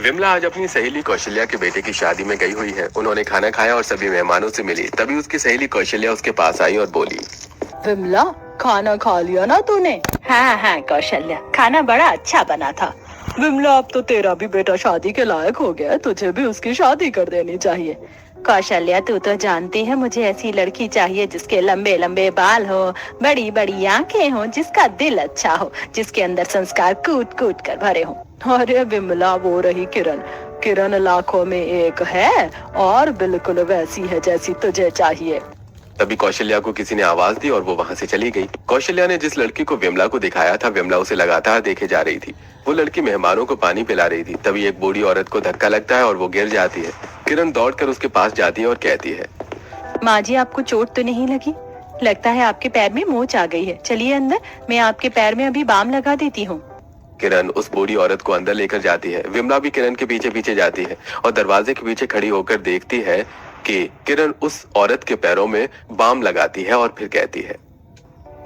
विमला आज अपनी सहेली कौशल्या के बेटे की शादी में गई हुई है। उन्होंने खाना खाया और सभी मेहमानों से मिली। तभी उसकी सहेली कौशल्या उसके पास आई और बोली, विमला, खाना खा लिया ना तूने? हाँ हाँ कौशल्या, खाना बड़ा अच्छा बना था। विमला, अब तो तेरा भी बेटा शादी के लायक हो गया है, तुझे भी उसकी शादी कर देनी चाहिए। कौशल्या, तू तो जानती है मुझे ऐसी लड़की चाहिए जिसके लंबे लंबे बाल हो, बड़ी बड़ी आंखें हो, जिसका दिल अच्छा हो, जिसके अंदर संस्कार कूट कूट कर भरे हो। अरे विमला, वो रही किरण। किरण लाखों में एक है और बिल्कुल वैसी है जैसी तुझे चाहिए। तभी कौशल्या को किसी ने आवाज दी और वो वहाँ से चली गई। कौशल्या ने जिस लड़की को विमला को दिखाया था, विमला उसे लगातार देखे जा रही थी। वो लड़की मेहमानों को पानी पिला रही थी। तभी एक बूढ़ी औरत को धक्का लगता है और वो गिर जाती है। किरण दौड़कर उसके पास जाती है और कहती है, माँ जी, आपको चोट तो नहीं लगी? लगता है आपके पैर में मोच आ गई है। चलिए अंदर, मैं आपके पैर में अभी बाम लगा देती हूँ। किरण उस बूढ़ी औरत को अंदर लेकर जाती है। विमला भी किरण के पीछे पीछे जाती है और दरवाजे के पीछे खड़ी होकर देखती है कि किरण उस औरत के पैरों में बाम लगाती है और फिर कहती है,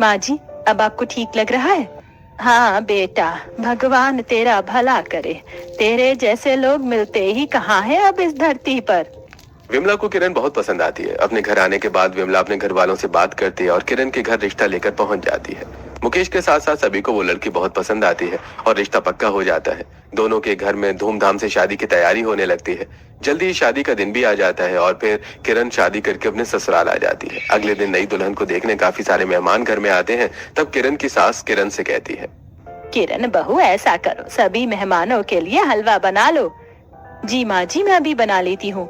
माँ जी, अब आपको ठीक लग रहा है? हाँ बेटा, भगवान तेरा भला करे। तेरे जैसे लोग मिलते ही कहाँ है अब इस धरती पर। विमला को किरण बहुत पसंद आती है। अपने घर आने के बाद विमला अपने घर वालों से बात करती है और किरण के घर रिश्ता लेकर पहुंच जाती है। मुकेश के साथ साथ सभी को वो लड़की बहुत पसंद आती है और रिश्ता पक्का हो जाता है। दोनों के घर में धूमधाम से शादी की तैयारी होने लगती है। जल्दी ही शादी का दिन भी आ जाता है और फिर किरण शादी करके अपने ससुराल आ जाती है। अगले दिन नई दुल्हन को देखने काफी सारे मेहमान घर में आते हैं। तब किरण की सास किरण से कहती है, किरण बहू, ऐसा करो, सभी मेहमानों के लिए हलवा बना लो। जी माँ जी, मैं अभी बना लेती हूँ।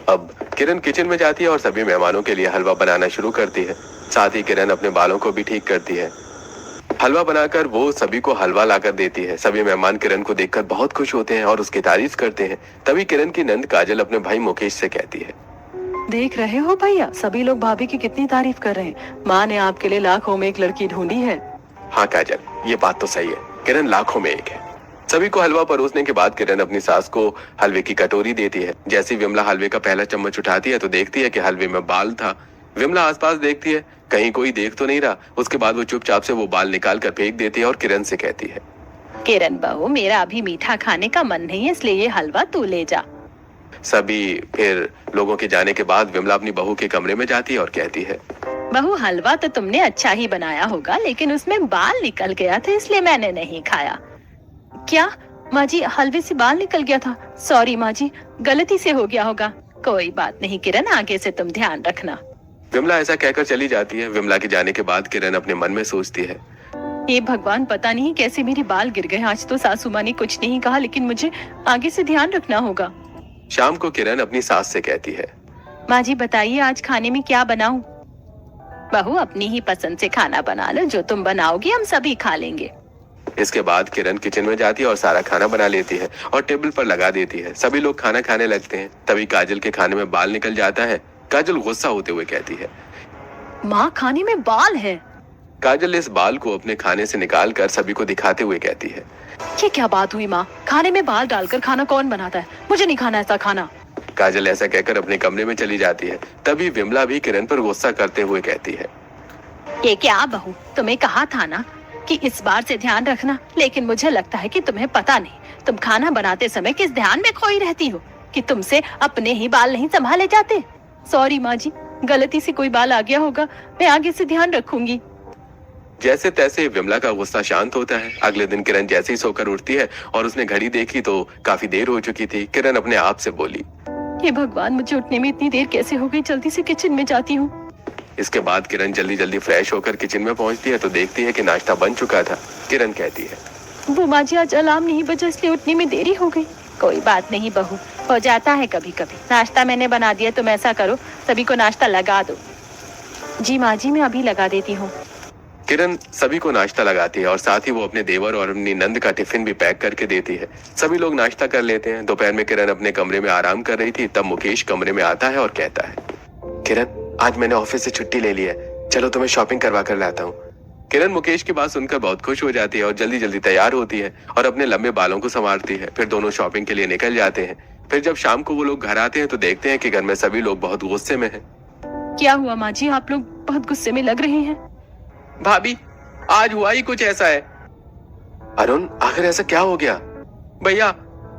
अब किरण किचन में जाती है और सभी मेहमानों के लिए हलवा बनाना शुरू करती है। साथ ही किरण अपने बालों को भी ठीक करती है। हलवा बनाकर वो सभी को हलवा लाकर देती है। सभी मेहमान किरण को देखकर बहुत खुश होते हैं और उसकी तारीफ करते हैं। तभी किरण की नंद काजल अपने भाई मुकेश से कहती है, देख रहे हो भैया, सभी लोग भाभी की कितनी तारीफ कर रहे हैं। माँ ने आपके लिए लाखों में एक लड़की ढूंढी है। हाँ काजल, ये बात तो सही है। किरण लाखों में एक है। सभी को हलवा परोसने के बाद किरण अपनी सास को हलवे की कटोरी देती है। जैसे विमला हलवे का पहला चम्मच उठाती है तो देखती है कि हलवे में बाल था। विमला आसपास देखती है, कहीं कोई देख तो नहीं रहा। उसके बाद वो चुपचाप से वो बाल निकाल कर फेंक देती है और किरण से कहती है, किरण बहू, मेरा अभी मीठा खाने का मन नहीं है, इसलिए ये हलवा तू ले जा। सभी फिर लोगों के जाने के बाद विमला अपनी बहू के कमरे में जाती है और कहती है, बहू, हलवा तो तुमने अच्छा ही बनाया होगा, लेकिन उसमें बाल निकल गया था, इसलिए मैंने नहीं खाया। क्या माँ जी, हलवे से बाल निकल गया था? सॉरी माँ जी, गलती से हो गया होगा। कोई बात नहीं किरण, आगे से तुम ध्यान रखना। विमला ऐसा कहकर चली जाती है। विमला के जाने के बाद किरण अपने मन में सोचती है, ये भगवान, पता नहीं कैसे मेरे बाल गिर गए। आज तो सासू माँ ने कुछ नहीं कहा, लेकिन मुझे आगे से ध्यान रखना होगा। शाम को किरण अपनी सास से कहती है, माँ जी बताइए, आज खाने में क्या बनाऊं? बहू, अपनी ही पसंद से खाना बना लो, जो तुम बनाओगी हम सभी खा लेंगे। इसके बाद किरण किचन में जाती है और सारा खाना बना लेती है और टेबल पर लगा देती है। सभी लोग खाना खाने लगते हैं। तभी काजल के खाने में बाल निकल जाता है। काजल गुस्सा होते हुए कहती है, माँ, खाने में बाल है। काजल इस बाल को अपने खाने से निकाल कर सभी को दिखाते हुए कहती है, ये क्या बात हुई माँ? खाने में बाल डालकर खाना कौन बनाता है? मुझे नहीं खाना ऐसा खाना। काजल ऐसा कहकर अपने कमरे में चली जाती है। तभी विमला भी किरण पर गुस्सा करते हुए कहती है, ये क्या बहू, तुम्हें कहा था ना कि इस बार से ध्यान रखना, लेकिन मुझे लगता है कि तुम्हें पता नहीं, तुम खाना बनाते समय किस ध्यान में खोई रहती हो कि तुमसे अपने ही बाल नहीं संभाले जाते। सॉरी माँ जी, गलती से कोई बाल आ गया होगा, मैं आगे से ध्यान रखूंगी। जैसे तैसे विमला का गुस्सा शांत होता है। अगले दिन किरण जैसे ही सोकर उठती है और उसने घड़ी देखी तो काफी देर हो चुकी थी। किरण अपने आप से बोली, हे भगवान, मुझे उठने में इतनी देर कैसे हो गई? जल्दी से किचन में जाती हूँ। इसके बाद किरण जल्दी जल्दी फ्रेश होकर किचन में पहुंचती है तो देखती है कि नाश्ता बन चुका था। किरण कहती है, वो माँ जी, आज अलार्म नहीं बजा, इसलिए उठने में देरी हो गई। कोई बात नहीं बहू, हो जाता है कभी कभी। नाश्ता मैंने बना दिया, तुम ऐसा करो, सभी को नाश्ता लगा दो। जी माँ जी, मैं अभी लगा देती हूँ। किरण सभी को नाश्ता लगाती है और साथ ही वो अपने देवर और अपनी नंद का टिफिन भी पैक करके देती है। सभी लोग नाश्ता कर लेते हैं। दोपहर में किरण अपने कमरे में आराम कर रही थी। तब मुकेश कमरे में आता है और कहता है, किरण, आज मैंने ऑफिस से छुट्टी ले ली है, चलो तुम्हें शॉपिंग करवा कर लाता हूँ। किरण मुकेश की बात सुनकर बहुत खुश हो जाती है और जल्दी जल्दी तैयार होती है और अपने लंबे बालों को संवारती है। फिर दोनों शॉपिंग के लिए निकल जाते हैं। फिर जब शाम को वो लोग घर आते हैं तो देखते हैं कि घर में सभी लोग बहुत गुस्से में हैं। क्या हुआ माँ जी, आप लोग बहुत गुस्से में लग रहे हैं? भाभी, आज हुआ ही कुछ ऐसा है। अरुण, आखिर ऐसा क्या हो गया? भैया,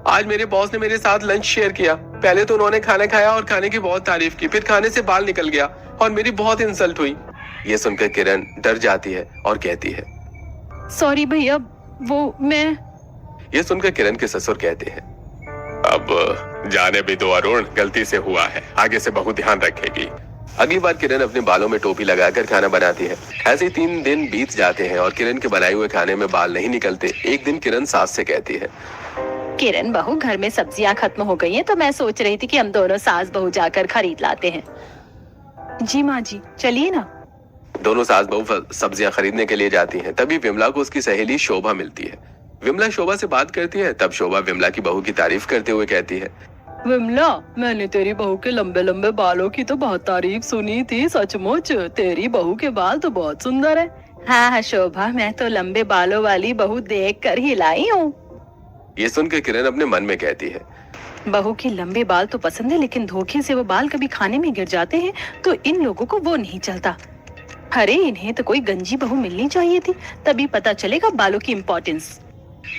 आज मेरे बॉस ने मेरे साथ लंच शेयर किया। पहले तो उन्होंने खाना खाया और खाने की बहुत तारीफ की, फिर खाने से बाल निकल गया और मेरी बहुत इंसल्ट हुई। ये सुनकर किरण डर जाती है और कहती है, सॉरी भैया, वो मैं। ये सुनकर किरण के ससुर कहते हैं, अब जाने भी दो अरुण, गलती से हुआ है, आगे से बहुत ध्यान रखेगी। अगली बार किरण अपने बालों में टोपी लगाकर खाना बनाती है। ऐसे ही 3 दिन बीत जाते हैं और किरण के बनाए हुए खाने में बाल नहीं निकलते। एक दिन किरण सास से कहती है, किरण बहू, घर में सब्जियां खत्म हो गई हैं, तो मैं सोच रही थी कि हम दोनों सास बहू जाकर खरीद लाते हैं। जी माँ जी, चलिए ना। दोनों सास बहू सब्जियां खरीदने के लिए जाती हैं। तभी विमला को उसकी सहेली शोभा मिलती है। विमला शोभा से बात करती है। तब शोभा विमला की बहू की तारीफ करते हुए कहती है, विमला, मैंने तेरी बहू के लंबे लंबे बालों की तो बहुत तारीफ सुनी थी। सचमुच तेरी बहू के बाल तो बहुत सुंदर है। हाँ शोभा, मैं तो लंबे बालों वाली बहू देख कर ही लाई हूँ। ये सुनकर किरण अपने मन में कहती है, बहू के लंबे बाल तो पसंद है, लेकिन धोखे से वो बाल कभी खाने में गिर जाते हैं तो इन लोगों को वो नहीं चलता। अरे इन्हें तो कोई गंजी बहू मिलनी चाहिए थी, तभी पता चलेगा बालों की इम्पोर्टेंस।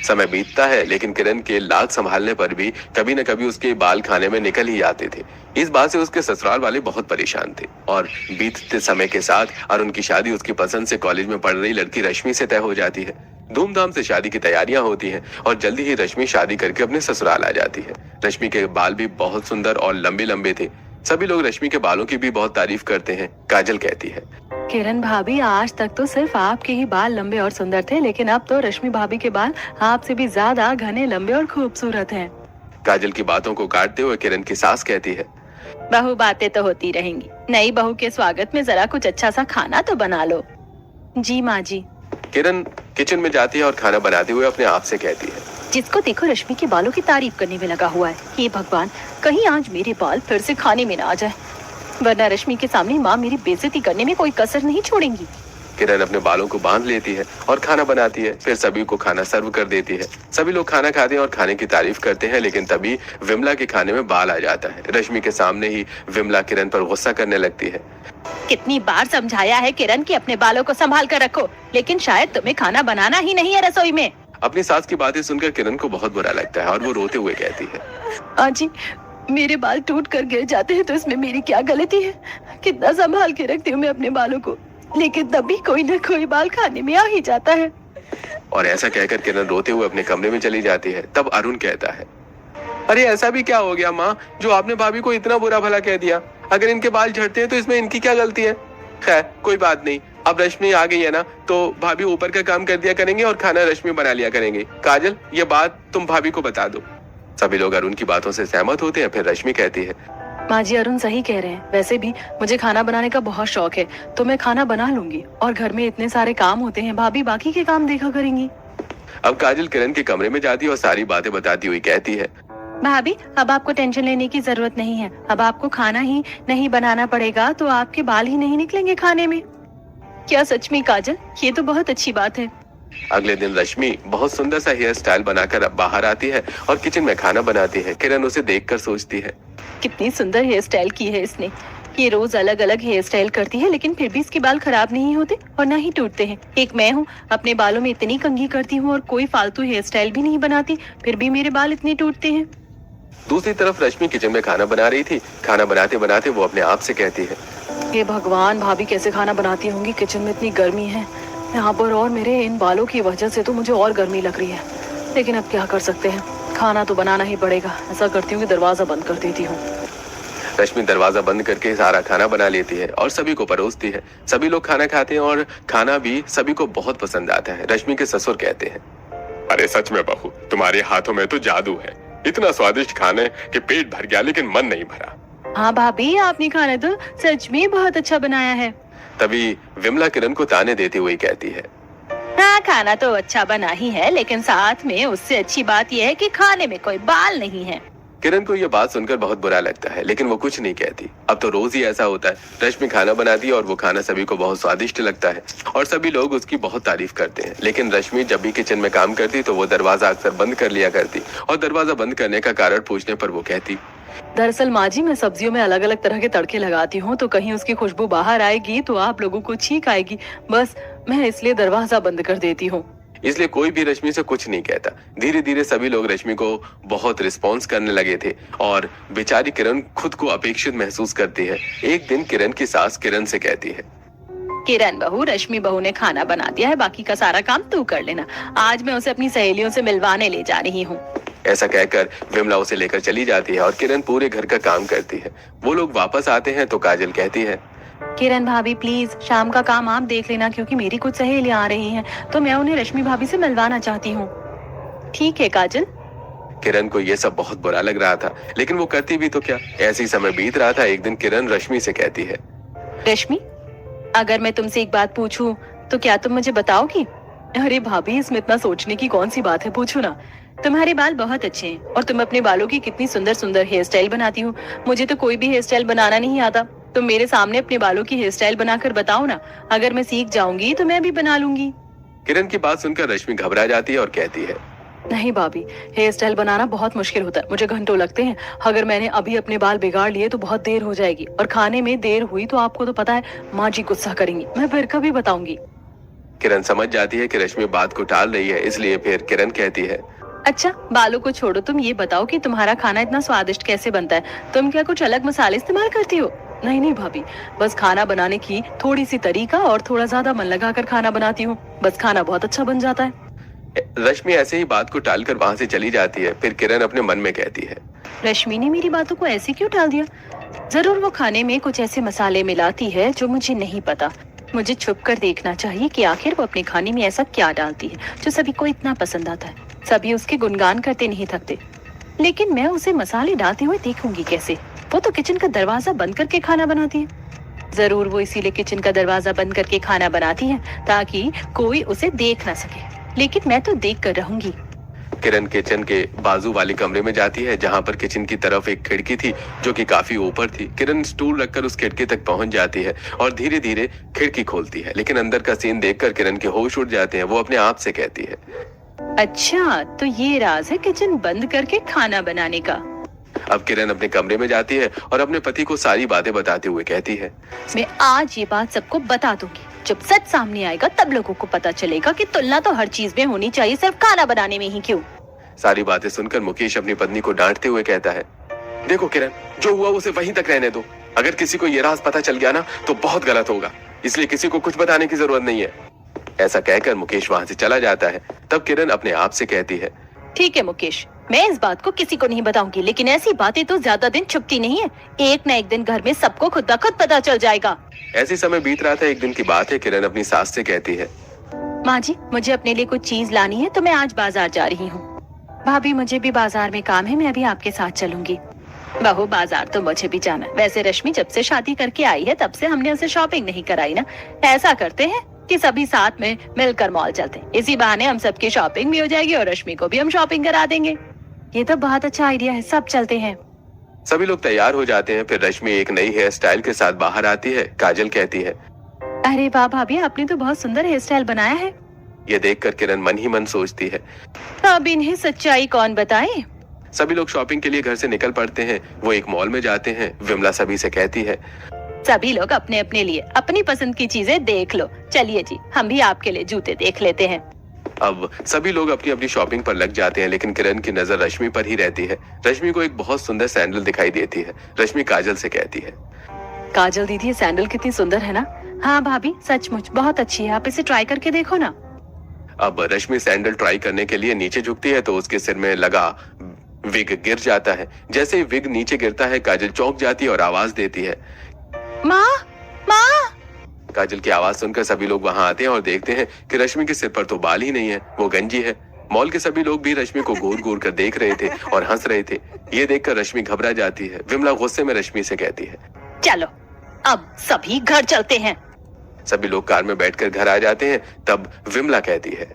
समय बीतता है लेकिन किरण के लाज संभालने पर भी कभी न कभी उसके बाल खाने में निकल ही आते थे। इस बात से उसके ससुराल वाले बहुत परेशान थे और बीतते समय के साथ अरुण की शादी उसकी पसंद से कॉलेज में पढ़ रही लड़की रश्मि से तय हो जाती है। धूमधाम से शादी की तैयारियां होती हैं और जल्दी ही रश्मि शादी करके अपने ससुराल आ जाती है। रश्मि के बाल भी बहुत सुंदर और लंबे लंबे थे। सभी लोग रश्मि के बालों की भी बहुत तारीफ करते हैं। काजल कहती है, किरण भाभी, आज तक तो सिर्फ आपके ही बाल लंबे और सुंदर थे, लेकिन अब तो रश्मि भाभी के बाल आपसे भी ज्यादा घने, लंबे और खूबसूरत हैं। काजल की बातों को काटते हुए किरण की सास कहती है, बहू, बातें तो होती रहेंगी, नई बहू के स्वागत में जरा कुछ अच्छा सा खाना तो बना लो। जी माँ जी। किरण किचन में जाती है और खाना बनाते हुए अपने आप से कहती है, जिसको देखो रश्मि के बालों की तारीफ करने में लगा हुआ है। हे भगवान, कहीं आज मेरे बाल फिर से खाने में ना आ जाए, वरना रश्मि के सामने माँ मेरी बेइज्जती करने में कोई कसर नहीं छोड़ेंगी। किरण अपने बालों को बांध लेती है और खाना बनाती है। फिर सभी को खाना सर्व कर देती है। सभी लोग खाना खाते हैं और खाने की तारीफ करते हैं, लेकिन तभी विमला के खाने में बाल आ जाता है। रश्मि के सामने ही विमला किरण पर गुस्सा करने लगती है। कितनी बार समझाया है किरण कि अपने बालों को संभाल कर रखो, लेकिन शायद तुम्हें खाना बनाना ही नहीं है रसोई में। अपनी सास की बातें सुनकर किरण को बहुत बुरा लगता है और वो रोते हुए कहती है, आजी, मेरे बाल टूट कर गिर जाते हैं तो इसमें मेरी क्या गलती है? कितना संभाल के रखती हूँ मैं अपने बालों को, लेकिन तभी कोई न कोई बाल खाने में आ ही जाता है। और ऐसा कहकर किरण रोते हुए अपने कमरे में चली जाती है। तब अरुण कहता है, अरे ऐसा भी क्या हो गया माँ, जो आपने भाभी को इतना बुरा भला कह दिया? अगर इनके बाल झड़ते हैं तो इसमें इनकी क्या गलती है? खैर कोई बात नहीं, अब रश्मि आ गई है ना, तो भाभी ऊपर का काम कर दिया करेंगे और खाना रश्मि बना लिया करेंगे। काजल, ये बात तुम भाभी को बता दो। सभी लोग अरुण की बातों से सहमत होते हैं। फिर रश्मि कहती है, माँ जी, अरुण सही कह रहे हैं। वैसे भी मुझे खाना बनाने का बहुत शौक है, तो मैं खाना बना लूंगी। और घर में इतने सारे काम होते हैं, भाभी बाकी के काम देखा करेंगी। अब काजल किरण के कमरे में जाती है और सारी बातें बताती हुई कहती है, भाभी, अब आपको टेंशन लेने की जरूरत नहीं है। अब आपको खाना ही नहीं बनाना पड़ेगा तो आपके बाल ही नहीं निकलेंगे खाने में। क्या सच में काजल? ये तो बहुत अच्छी बात है। अगले दिन रश्मि बहुत सुंदर सा हेयर स्टाइल बनाकर बाहर आती है और किचन में खाना बनाती है। किरण उसे देखकर सोचती है, कितनी सुंदर हेयर स्टाइल की है इसने। ये रोज अलग अलग हेयर स्टाइल करती है, लेकिन फिर भी इसके बाल खराब नहीं होते और ना ही टूटते हैं। एक मैं हूँ, अपने बालों में इतनी कंघी करती हूँ और कोई फालतू हेयर स्टाइल भी नहीं बनाती, फिर भी मेरे बाल इतने टूटते हैं। दूसरी तरफ रश्मि किचन में खाना बना रही थी। खाना बनाते बनाते वो अपने आप से कहती है, हे भगवान, भाभी कैसे खाना बनाती होंगी? किचन में इतनी गर्मी है यहाँ पर, और मेरे इन बालों की वजह से तो मुझे और गर्मी लग रही है। लेकिन अब क्या कर सकते हैं, खाना तो बनाना ही पड़ेगा। ऐसा करती हूँ कि दरवाजा बंद कर देती हूँ। रश्मि दरवाजा बंद करके सारा खाना बना लेती है और सभी को परोसती है। सभी लोग खाना खाते हैं और खाना भी सभी को बहुत पसंद आता है। रश्मि के ससुर कहते हैं, अरे सच में बहू, तुम्हारे हाथों में तो जादू है। इतना स्वादिष्ट खाने कि पेट भर गया लेकिन मन नहीं भरा। हाँ भाभी, आपने खाना तो सच में बहुत अच्छा बनाया है। तभी विमला किरण को ताने देती हुई कहती है, हाँ, खाना तो अच्छा बना ही है, लेकिन साथ में उससे अच्छी बात यह है कि खाने में कोई बाल नहीं है। किरण को यह बात सुनकर बहुत बुरा लगता है, लेकिन वो कुछ नहीं कहती। अब तो रोज ही ऐसा होता है। रश्मि खाना बनाती है और वो खाना सभी को बहुत स्वादिष्ट लगता है और सभी लोग उसकी बहुत तारीफ करते हैं। लेकिन रश्मि जब भी किचन में काम करती तो वो दरवाजा अक्सर बंद कर लिया करती और दरवाजा बंद करने का कारण पूछने पर वो कहती, दरअसल माँ जी, मैं सब्जियों में अलग अलग तरह के तड़के लगाती हूँ, तो कहीं उसकी खुशबू बाहर आएगी तो आप लोगों को छींक आएगी, बस मैं इसलिए दरवाजा बंद कर देती हूँ। इसलिए कोई भी रश्मि से कुछ नहीं कहता। धीरे धीरे सभी लोग रश्मि को बहुत रिस्पॉन्स करने लगे थे और बेचारी किरण खुद को अपेक्षित महसूस करती है। एक दिन किरण की सास किरण से कहती है, किरण बहू, रश्मि बहू ने खाना बना दिया है, बाकी का सारा काम तू कर लेना। आज मैं उसे अपनी सहेलियों से मिलवाने ले जा रही हूँ। ऐसा कहकर विमला उसे लेकर चली जाती है और किरण पूरे घर का काम करती है। वो लोग वापस आते हैं तो काजल कहती है, किरण भाभी प्लीज शाम का काम आप देख लेना, क्योंकि मेरी कुछ सहेलियां आ रही हैं तो मैं उन्हें रश्मि भाभी से मिलवाना चाहती हूँ। ठीक है काजल। किरण को ये सब बहुत बुरा लग रहा था, लेकिन वो करती भी तो क्या। ऐसी समय बीत रहा था। एक दिन किरण रश्मि से कहती है, रश्मि, अगर मैं तुमसे एक बात पूछूं तो क्या तुम मुझे बताओगी? अरे भाभी, इसमें इतना सोचने की कौन सी बात है, पूछो ना। तुम्हारे बाल बहुत अच्छे हैं और तुम अपने बालों की कितनी सुंदर सुंदर हेयर स्टाइल बनाती हो। मुझे तो कोई भी हेयर स्टाइल बनाना नहीं आता। तुम मेरे सामने अपने बालों की हेयर स्टाइल बनाकर बताओ ना, अगर मैं सीख जाऊंगी तो मैं भी बना लूंगी। किरण की बात सुनकर रश्मि घबरा जाती है और कहती है, नहीं भाभी, हेयर स्टाइल बनाना बहुत मुश्किल होता है, मुझे घंटों लगते हैं। अगर मैंने अभी अपने बाल बिगाड़ लिए तो बहुत देर हो जाएगी, और खाने में देर हुई तो आपको तो पता है माँ जी गुस्सा करेंगी। मैं फिर कभी बताऊंगी। किरण समझ जाती है कि रश्मि बात को टाल रही है, इसलिए फिर किरण कहती है, अच्छा बालों को छोड़ो, तुम ये बताओ कि तुम्हारा खाना इतना स्वादिष्ट कैसे बनता है? तुम क्या कुछ अलग मसाले इस्तेमाल करती हो? नहीं नहीं भाभी, बस खाना बनाने की थोड़ी सी तरीका और थोड़ा ज्यादा मन लगाकर खाना बनाती हूँ, बस खाना बहुत अच्छा बन जाता है। रश्मि ऐसे ही बात को टालकर वहाँ से चली जाती है। फिर किरण अपने मन में कहती है, रश्मि ने मेरी बातों को ऐसे क्यों टाल दिया? जरूर वो खाने में कुछ ऐसे मसाले मिलाती है जो मुझे नहीं पता। मुझे छुप कर देखना चाहिए कि आखिर वो अपने खाने में ऐसा क्या डालती है जो सभी को इतना पसंद आता है। सभी उसके गुणगान करते नहीं थकते, लेकिन मैं उसे मसाले डालते हुए देखूंगी कैसे? वो तो किचन का दरवाजा बंद करके खाना बनाती है। जरूर वो इसीलिए किचन का दरवाजा बंद करके खाना बनाती है ताकि कोई उसे देख ना सके, लेकिन मैं तो देख कर रहूंगी। किरण किचन के बाजू वाले कमरे में जाती है, जहाँ पर किचन की तरफ एक खिड़की थी जो कि काफी ऊपर थी। किरण स्टूल रखकर उस खिड़की तक पहुंच जाती है और धीरे धीरे खिड़की खोलती है, लेकिन अंदर का सीन देखकर किरण के होश उड़ जाते हैं। वो अपने आप से कहती है, अच्छा तो ये राज है किचन बंद करके खाना बनाने का। अब किरण अपने कमरे में जाती है और अपने पति को सारी बातें बताते हुए कहती है, मैं आज ये बात सबको बता दूंगी। जब सच सामने आएगा तब लोगों को पता चलेगा कि तुलना तो हर चीज में होनी चाहिए, सिर्फ खाना बनाने में ही क्यों। सारी बातें सुनकर मुकेश अपनी पत्नी को डांटते हुए कहता है, देखो किरण, जो हुआ उसे वहीं तक रहने दो। अगर किसी को ये राज पता चल गया ना तो बहुत गलत होगा, इसलिए किसी को कुछ बताने की जरूरत नहीं है। ऐसा कहकर मुकेश वहाँ से चला जाता है। तब किरण अपने आप से कहती है, ठीक है मुकेश, मैं इस बात को किसी को नहीं बताऊंगी, लेकिन ऐसी बातें तो ज्यादा दिन छुपती नहीं है। एक न एक दिन घर में सबको खुद ब खुद पता चल जाएगा। ऐसी समय बीत रहा था। एक दिन की बात है, किरण अपनी सास से कहती है, माँ जी मुझे अपने लिए कुछ चीज लानी है तो मैं आज बाजार जा रही हूँ। भाभी मुझे भी बाजार में काम है, मैं भी आपके साथ चलूंगी। बहू बाजार तो मुझे भी जाना है। वैसे रश्मि जब से शादी करके आई है तब से हमने उसे शॉपिंग नहीं कराई ना। ऐसा करते हैं कि सभी साथ में मिलकर मॉल चलते हैं, इसी बहाने हम सबकी शॉपिंग भी हो जाएगी और रश्मि को भी हम शॉपिंग करा देंगे। ये तो बहुत अच्छा आइडिया है, सब चलते हैं। सभी लोग तैयार हो जाते हैं। फिर रश्मि एक नई हेयर स्टाइल के साथ बाहर आती है। काजल कहती है, अरे वाह भाभी, आपने तो बहुत सुंदर हेयर स्टाइल बनाया है। ये देखकर किरण मन ही मन सोचती है, अब इन्हें सच्चाई कौन बताए। सभी लोग शॉपिंग के लिए घर से निकल पड़ते हैं। वो एक मॉल में जाते हैं। विमला सभी से कहती है, सभी लोग अपने अपने लिए अपनी पसंद की चीजें देख लो। चलिए जी, हम भी आपके लिए जूते देख लेते हैं। अब सभी लोग अपनी अपनी शॉपिंग पर लग जाते हैं, लेकिन किरण की नजर रश्मि पर ही रहती है। रश्मि को एक बहुत सुंदर सैंडल दिखाई देती है। रश्मि काजल से कहती है, काजल दीदी, ये सैंडल कितनी सुंदर है ना। हाँ भाभी, सचमुच बहुत अच्छी है, आप इसे ट्राई करके देखो ना। अब रश्मि सैंडल ट्राई करने के लिए नीचे झुकती है तो उसके सिर में लगा विग गिर जाता है। जैसे ही विग नीचे गिरता है, काजल चौंक जाती है और आवाज देती है, माँ माँ। काजल की आवाज सुनकर सभी लोग वहां आते हैं और देखते हैं कि रश्मि के सिर पर तो बाल ही नहीं है, वो गंजी है। मॉल के सभी लोग भी रश्मि को घूर घूर कर देख रहे थे और हंस रहे थे। ये देखकर रश्मि घबरा जाती है। विमला गुस्से में रश्मि से कहती है, चलो अब सभी घर चलते हैं। सभी लोग कार में बैठकर घर आ जाते हैं। तब विमला कहती है,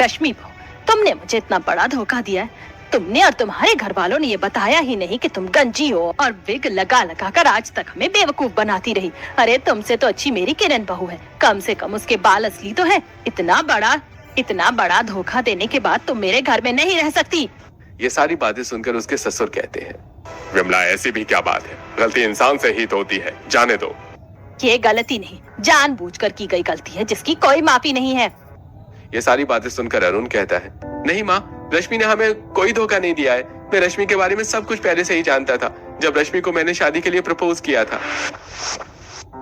रश्मि बहू, तुमने मुझे इतना बड़ा धोखा दिया है। तुमने और तुम्हारे घर वालों ने ये बताया ही नहीं कि तुम गंजी हो और विग लगा लगा कर आज तक हमें बेवकूफ बनाती रही। अरे तुमसे तो अच्छी मेरी किरण बहू है, कम से कम उसके बाल असली तो है। इतना बड़ा धोखा देने के बाद तुम मेरे घर में नहीं रह सकती। ये सारी बातें सुनकर उसके ससुर कहते हैं, विमला ऐसी भी क्या बात है, गलती इंसान से ही तो होती है, जाने दो। ये गलती नहीं, जानबूझकर की गई गलती है जिसकी कोई माफी नहीं है। ये सारी बातें सुनकर अरुण कहता है, नहीं माँ, रश्मि ने हमें कोई धोखा नहीं दिया है। मैं रश्मि के बारे में सब कुछ पहले से ही जानता था, जब रश्मि को मैंने शादी के लिए प्रपोज किया था।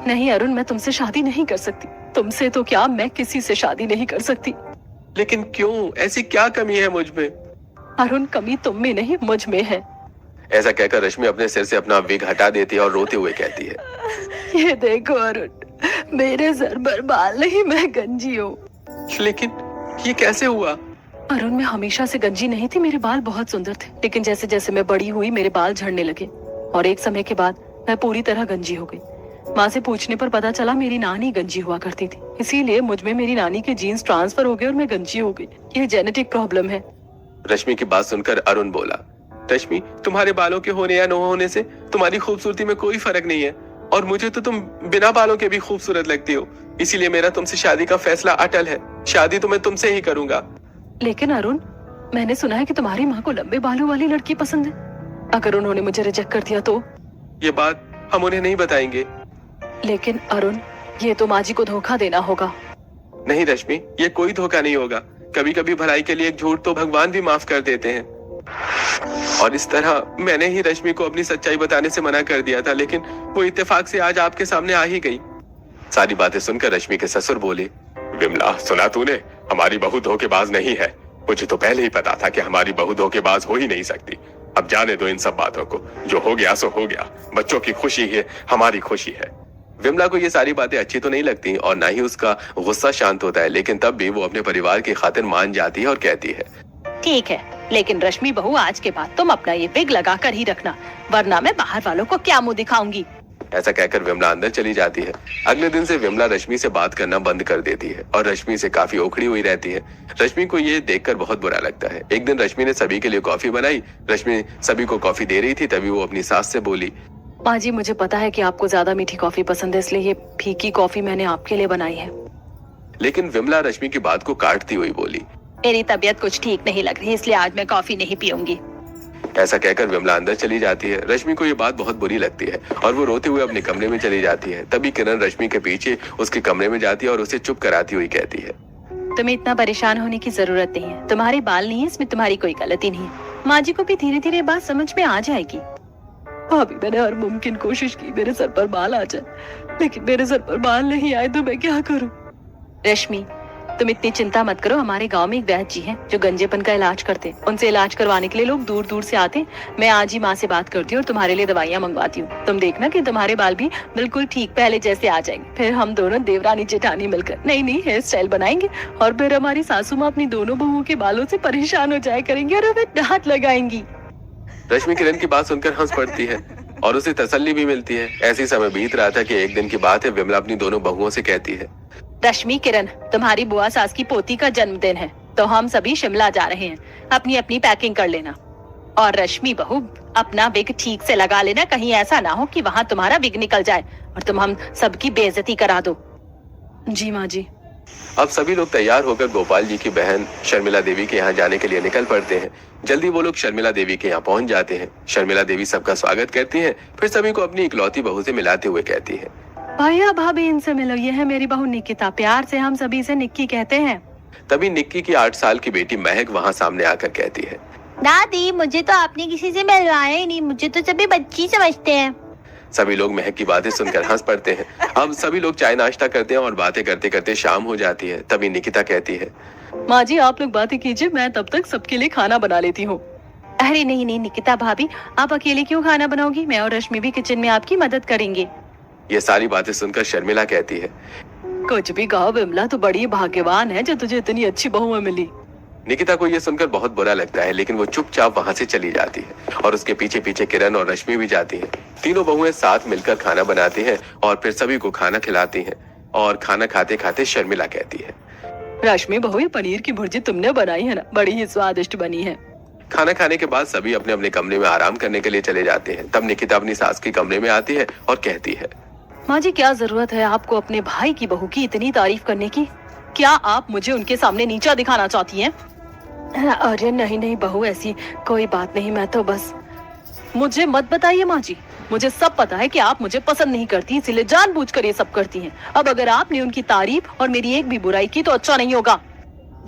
नहीं अरुण, मैं तुमसे शादी नहीं कर सकती। तुमसे तो क्या, मैं किसी से शादी नहीं कर सकती। लेकिन क्यों? ऐसी क्या कमी है मुझ में? अरुण, कमी तुम में नहीं, मुझ में है। ऐसा कहकर रश्मि अपने सिर से अपना विग हटा देती है और रोते हुए कहती है, ये देखो अरुण, मेरे सर पर बाल नहीं, मैं गंजी हूँ। लेकिन ये कैसे हुआ? अरुण, मैं हमेशा से गंजी नहीं थी, मेरे बाल बहुत सुंदर थे, लेकिन जैसे जैसे मैं बड़ी हुई मेरे बाल झड़ने लगे और एक समय के बाद मैं पूरी तरह गंजी हो गई। माँ से पूछने पर पता चला मेरी नानी गंजी हुआ करती थी, इसीलिए मुझ में मेरी नानी के जीन्स ट्रांसफर हो गए और मैं गंजी हो गई। ये जेनेटिक प्रॉब्लम है। रश्मि की बात सुनकर अरुण बोला, रश्मि, तुम्हारे बालों के होने या न होने से तुम्हारी खूबसूरती में कोई फर्क नहीं है, और मुझे तो तुम बिना बालों के भी खूबसूरत लगती हो, इसीलिए मेरा तुमसे शादी का फैसला अटल है। शादी तो मैं तुमसे ही करूंगा। लेकिन अरुण, मैंने सुना है कि तुम्हारी माँ को लंबे बालों वाली लड़की पसंद है। अगर उन्होंने मुझे रिजेक्ट कर दिया तो? ये बात हम उन्हें नहीं बताएंगे। लेकिन अरुण, ये तो माँ जी को धोखा देना होगा। नहीं रश्मि, ये कोई धोखा नहीं होगा। कभी कभी भलाई के लिए एक झूठ तो भगवान भी माफ कर देते हैं। और इस तरह मैंने ही रश्मि को अपनी सच्चाई बताने से मना कर दिया था, लेकिन वो इत्तेफाक से आज आपके सामने आ ही गई। सारी बातें सुनकर रश्मि के ससुर बोले, विमला, सुना तूने? हमारी बहू धोखेबाज नहीं है। मुझे तो पहले ही पता था कि हमारी बहू धोखेबाज हो ही नहीं सकती। अब जाने दो इन सब बातों को, जो हो गया सो हो गया। बच्चों की खुशी है, हमारी खुशी है। विमला को ये सारी बातें अच्छी तो नहीं लगती और ना ही उसका गुस्सा शांत होता है, लेकिन तब भी वो अपने परिवार की खातिर मान जाती है और कहती है, ठीक है, लेकिन रश्मि बहू, आज के बाद तुम अपना ये विग लगा कर ही रखना, वरना मैं बाहर वालों को क्या मुंह दिखाऊंगी। ऐसा कहकर विमला अंदर चली जाती है। अगले दिन से विमला रश्मि से बात करना बंद कर देती है और रश्मि से काफी ओखड़ी हुई रहती है। रश्मि को ये देखकर बहुत बुरा लगता है। एक दिन रश्मि ने सभी के लिए कॉफी बनाई। रश्मि सभी को कॉफी दे रही थी, तभी वो अपनी सास से बोली, माँ जी, मुझे पता है कि आपको ज्यादा मीठी कॉफी पसंद है, इसलिए ये फीकी कॉफी मैंने आपके लिए बनाई है। लेकिन विमला रश्मि की बात को काटती हुई बोली, मेरी तबीयत कुछ ठीक नहीं लग रही, इसलिए आज मैं कॉफी नहीं पीऊंगी। ऐसा कहकर विमला अंदर चली जाती है। रश्मि को ये बात बहुत बुरी लगती है और वो रोते हुए अपने कमरे में चली जाती है। तभी किरण रश्मि के पीछे उसके कमरे में जाती है और उसे चुप कराती हुई कहती है, तुम्हें इतना परेशान होने की जरूरत नहीं है। तुम्हारे बाल नहीं है, इसमें तुम्हारी कोई गलती नहीं है। माँ जी को भी धीरे धीरे बात समझ में आ जाएगी। भाभी, मैंने हर मुमकिन कोशिश की मेरे सर पर बाल आ जाए, लेकिन मेरे सर पर बाल नहीं आए तो मैं क्या करूं? रश्मि, तुम इतनी चिंता मत करो। हमारे गांव में एक वैद्य जी हैं जो गंजेपन का इलाज करते हैं। उनसे इलाज करवाने के लिए लोग दूर दूर से आते हैं। मैं आज ही माँ से बात करती हूँ और तुम्हारे लिए दवाइयाँ मंगवाती हूँ। तुम देखना कि तुम्हारे बाल भी बिल्कुल ठीक पहले जैसे आ जाएंगे। फिर हम दोनों देवरानी जेठानी मिलकर नई नई हेयर स्टाइल बनाएंगे और फिर हमारी सासू माँ अपनी दोनों बहुओं के बालों से परेशान हो जाया करेंगी और हमें डांट लगाएंगी। रश्मि किरण की बात सुनकर हंस पड़ती है और उसे तसल्ली भी मिलती है। ऐसी समय बीत रहा था कि एक दिन की बात है। विमला अपनी दोनों बहुओं से कहती है, रश्मि, किरण, तुम्हारी बुआ सास की पोती का जन्मदिन है, तो हम सभी शिमला जा रहे हैं। अपनी अपनी पैकिंग कर लेना। और रश्मि बहू, अपना विग ठीक से लगा लेना, कहीं ऐसा ना हो कि वहाँ तुम्हारा विग निकल जाए और तुम हम सबकी बेइज्जती करा दो। जी माँ जी। अब सभी लोग तैयार होकर गोपाल जी की बहन शर्मिला देवी के यहाँ जाने के लिए निकल पड़ते हैं। जल्दी वो लोग शर्मिला देवी के यहाँ पहुँच जाते हैं। शर्मिला देवी सबका स्वागत करती हैं, फिर सभी को अपनी इकलौती बहू से मिलाते हुए कहती है, भैया भाभी, इनसे मिलो, ये है मेरी बहू निकिता। प्यार से हम सभी से निक्की कहते हैं। तभी निक्की की 8 साल की बेटी महक वहाँ सामने आकर कहती है, दादी, मुझे तो आपने किसी से मिलवाया ही नहीं, मुझे तो सभी बच्ची समझते हैं। सभी लोग महक की बातें सुनकर हंस पड़ते हैं। अब सभी लोग चाय नाश्ता करते हैं और बातें करते करते शाम हो जाती है। तभी निकिता कहती है, माँ जी, आप लोग बातें कीजिए, मैं तब तक सबके लिए खाना बना लेती हूँ। अरे नहीं नहीं निकिता भाभी, आप अकेले क्यों खाना बनाओगी? मैं और रश्मि भी किचन में आपकी मदद करेंगे। ये सारी बातें सुनकर शर्मिला कहती है, कुछ भी कहो विमला, तो बड़ी भाग्यवान है जो तुझे इतनी अच्छी बहू मिली। निकिता को ये सुनकर बहुत बुरा लगता है, लेकिन वो चुपचाप वहाँ से चली जाती है और उसके पीछे पीछे किरण और रश्मि भी जाती हैं। तीनों बहुएं साथ मिलकर खाना बनाती हैं और फिर सभी को खाना खिलाती हैं। और खाना खाते खाते शर्मिला कहती है, रश्मि बहू, ये पनीर की भुर्जी तुमने बनाई है ना, बड़ी ही स्वादिष्ट बनी है। खाना खाने के बाद सभी अपने अपने कमरे में आराम करने के लिए चले जाते हैं। तब निकिता अपनी सास के कमरे में आती है और कहती है, माँ जी, क्या जरूरत है आपको अपने भाई की बहू की इतनी तारीफ करने की? क्या आप मुझे उनके सामने नीचा दिखाना चाहती हैं? अरे नहीं नहीं बहू, ऐसी कोई बात नहीं, मैं तो बस। मुझे मत बताइए माँ जी, मुझे सब पता है कि आप मुझे पसंद नहीं करती, इसीलिए जानबूझकर ये सब करती हैं। अब अगर आपने उनकी तारीफ और मेरी एक भी बुराई की तो अच्छा नहीं होगा।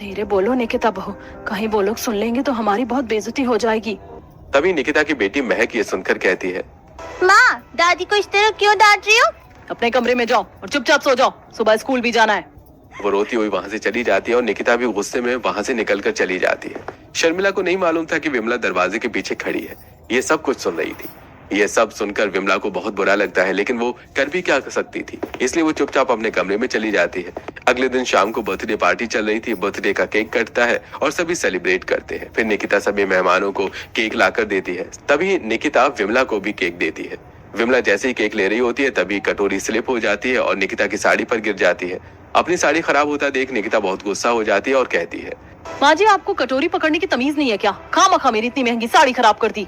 धीरे बोलो निकिता बहू, कहीं वो लोग सुन लेंगे तो हमारी बहुत बेइज्जती हो जाएगी। तभी निकिता की बेटी महक ये सुनकर कहती है, माँ, दादी को इस तरह क्यों डांट रही हो? अपने कमरे में जाओ और चुपचाप सो जाओ, सुबह स्कूल भी जाना है। वो रोती हुई वहां से चली जाती है और निकिता भी गुस्से में वहां से निकलकर चली जाती है। शर्मिला को नहीं मालूम था कि विमला दरवाजे के पीछे खड़ी है, ये सब कुछ सुन रही थी। ये सब सुनकर विमला को बहुत बुरा लगता है, लेकिन वो कर भी क्या सकती थी, इसलिए वो चुपचाप अपने कमरे में चली जाती है। अगले दिन शाम को बर्थडे पार्टी चल रही थी। बर्थडे का केक कटता है और सभी सेलिब्रेट करते हैं। फिर निकिता सभी मेहमानों को केक लाकर देती है। तभी निकिता विमला को भी केक देती है। विमला जैसे ही केक ले रही होती है तभी कटोरी स्लिप हो जाती है और निकिता की साड़ी पर गिर जाती है। अपनी साड़ी खराब होता देख निकिता बहुत गुस्सा हो जाती है और कहती है, माँ जी, आपको कटोरी पकड़ने की तमीज नहीं है क्या? खामखा मेरी इतनी महंगी साड़ी खराब कर दी।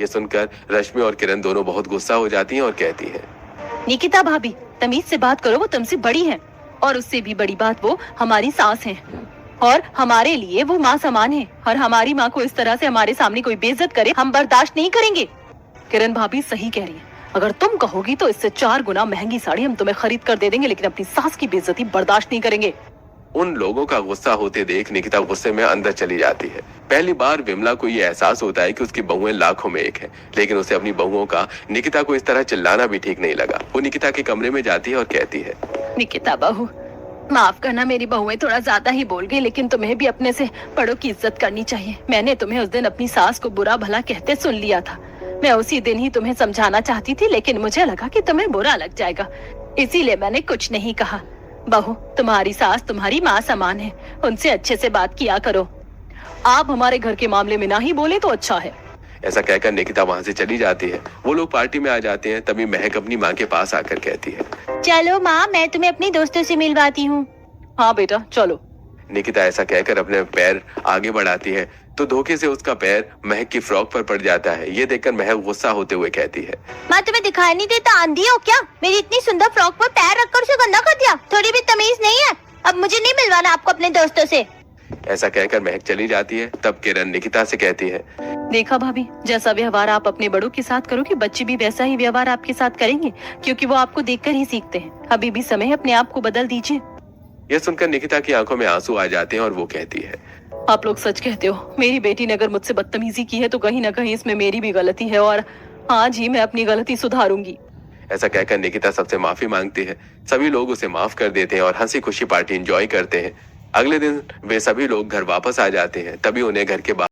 ये सुनकर रश्मि और किरण दोनों बहुत गुस्सा हो जाती हैं और कहती है, निकिता भाभी, तमीज से बात करो, वो तुमसे बड़ी है और उससे भी बड़ी बात वो हमारी सास है और हमारे लिए वो माँ समान है और हमारी माँ को इस तरह से हमारे सामने कोई बेइज्जत करे हम बर्दाश्त नहीं करेंगे। किरण भाभी सही कह रही है, अगर तुम कहोगी तो इससे 4 गुना महंगी साड़ी हम तुम्हें खरीद कर दे देंगे, लेकिन अपनी सास की बेइज्जती बर्दाश्त नहीं करेंगे। उन लोगों का गुस्सा होते देख निकिता गुस्से में अंदर चली जाती है। पहली बार विमला को ये एहसास होता है कि उसकी बहुएं लाखों में एक है, लेकिन उसे अपनी बहुओं का निकिता को इस तरह चिल्लाना भी ठीक नहीं लगा। वो निकिता के कमरे में जाती है और कहती है, निकिता बहू, माफ करना, मेरी बहुएं थोड़ा ज्यादा ही बोल गई, लेकिन तुम्हें भी अपने से बड़ों की इज्जत करनी चाहिए। मैंने तुम्हें उस दिन अपनी सास को बुरा भला कहते सुन लिया था। मैं उसी दिन ही तुम्हें समझाना चाहती थी, लेकिन मुझे लगा कि तुम्हें बुरा लग जाएगा, इसीलिए मैंने कुछ नहीं कहा। बहू, तुम्हारी सास तुम्हारी माँ समान है, उनसे अच्छे से बात किया करो। आप हमारे घर के मामले में ना ही बोले तो अच्छा है। ऐसा कहकर निकिता वहाँ से चली जाती है। वो लोग पार्टी में आ जाते हैं। तभी महक अपनी माँ के पास आकर कहती है, चलो माँ, मैं तुम्हें अपनी दोस्तों से मिलवाती हूँ। हाँ बेटा चलो। निकिता ऐसा कहकर अपने पैर आगे बढ़ाती है तो धोखे से उसका पैर महक की फ्रॉक पर पड़ जाता है। ये देखकर महक गुस्सा होते हुए कहती है, माँ, तुम्हें दिखाई नहीं देता, आंधी हो क्या? मेरी इतनी सुंदर फ्रॉक पर पैर रखकर उसे गंदा कर दिया, थोड़ी भी तमीज नहीं है। अब मुझे नहीं मिलवाना आपको अपने दोस्तों से। ऐसा कहकर महक चली जाती है। तब किरण निकिता से कहती है, देखा भाभी, जैसा व्यवहार आप अपने बड़ों के साथ करोगे, बच्चे भी वैसा ही व्यवहार आपके साथ करेंगे, क्योंकि वो आपको देखकर ही सीखते हैं। अभी भी समय है, अपने आप को बदल दीजिए। यह सुनकर निकिता की आंखों में आंसू आ जाते हैं और वो कहती है, आप लोग सच कहते हो। मेरी बेटी ने अगर मुझसे बदतमीजी की है तो कहीं ना कहीं इसमें मेरी भी गलती है और आज ही मैं अपनी गलती सुधारूंगी। ऐसा कहकर निकिता सबसे माफी मांगती है। सभी लोग उसे माफ कर देते हैं और हंसी खुशी पार्टी एंजॉय करते हैं। अगले दिन वे सभी लोग घर वापस आ जाते हैं। तभी उन्हें घर के बाहर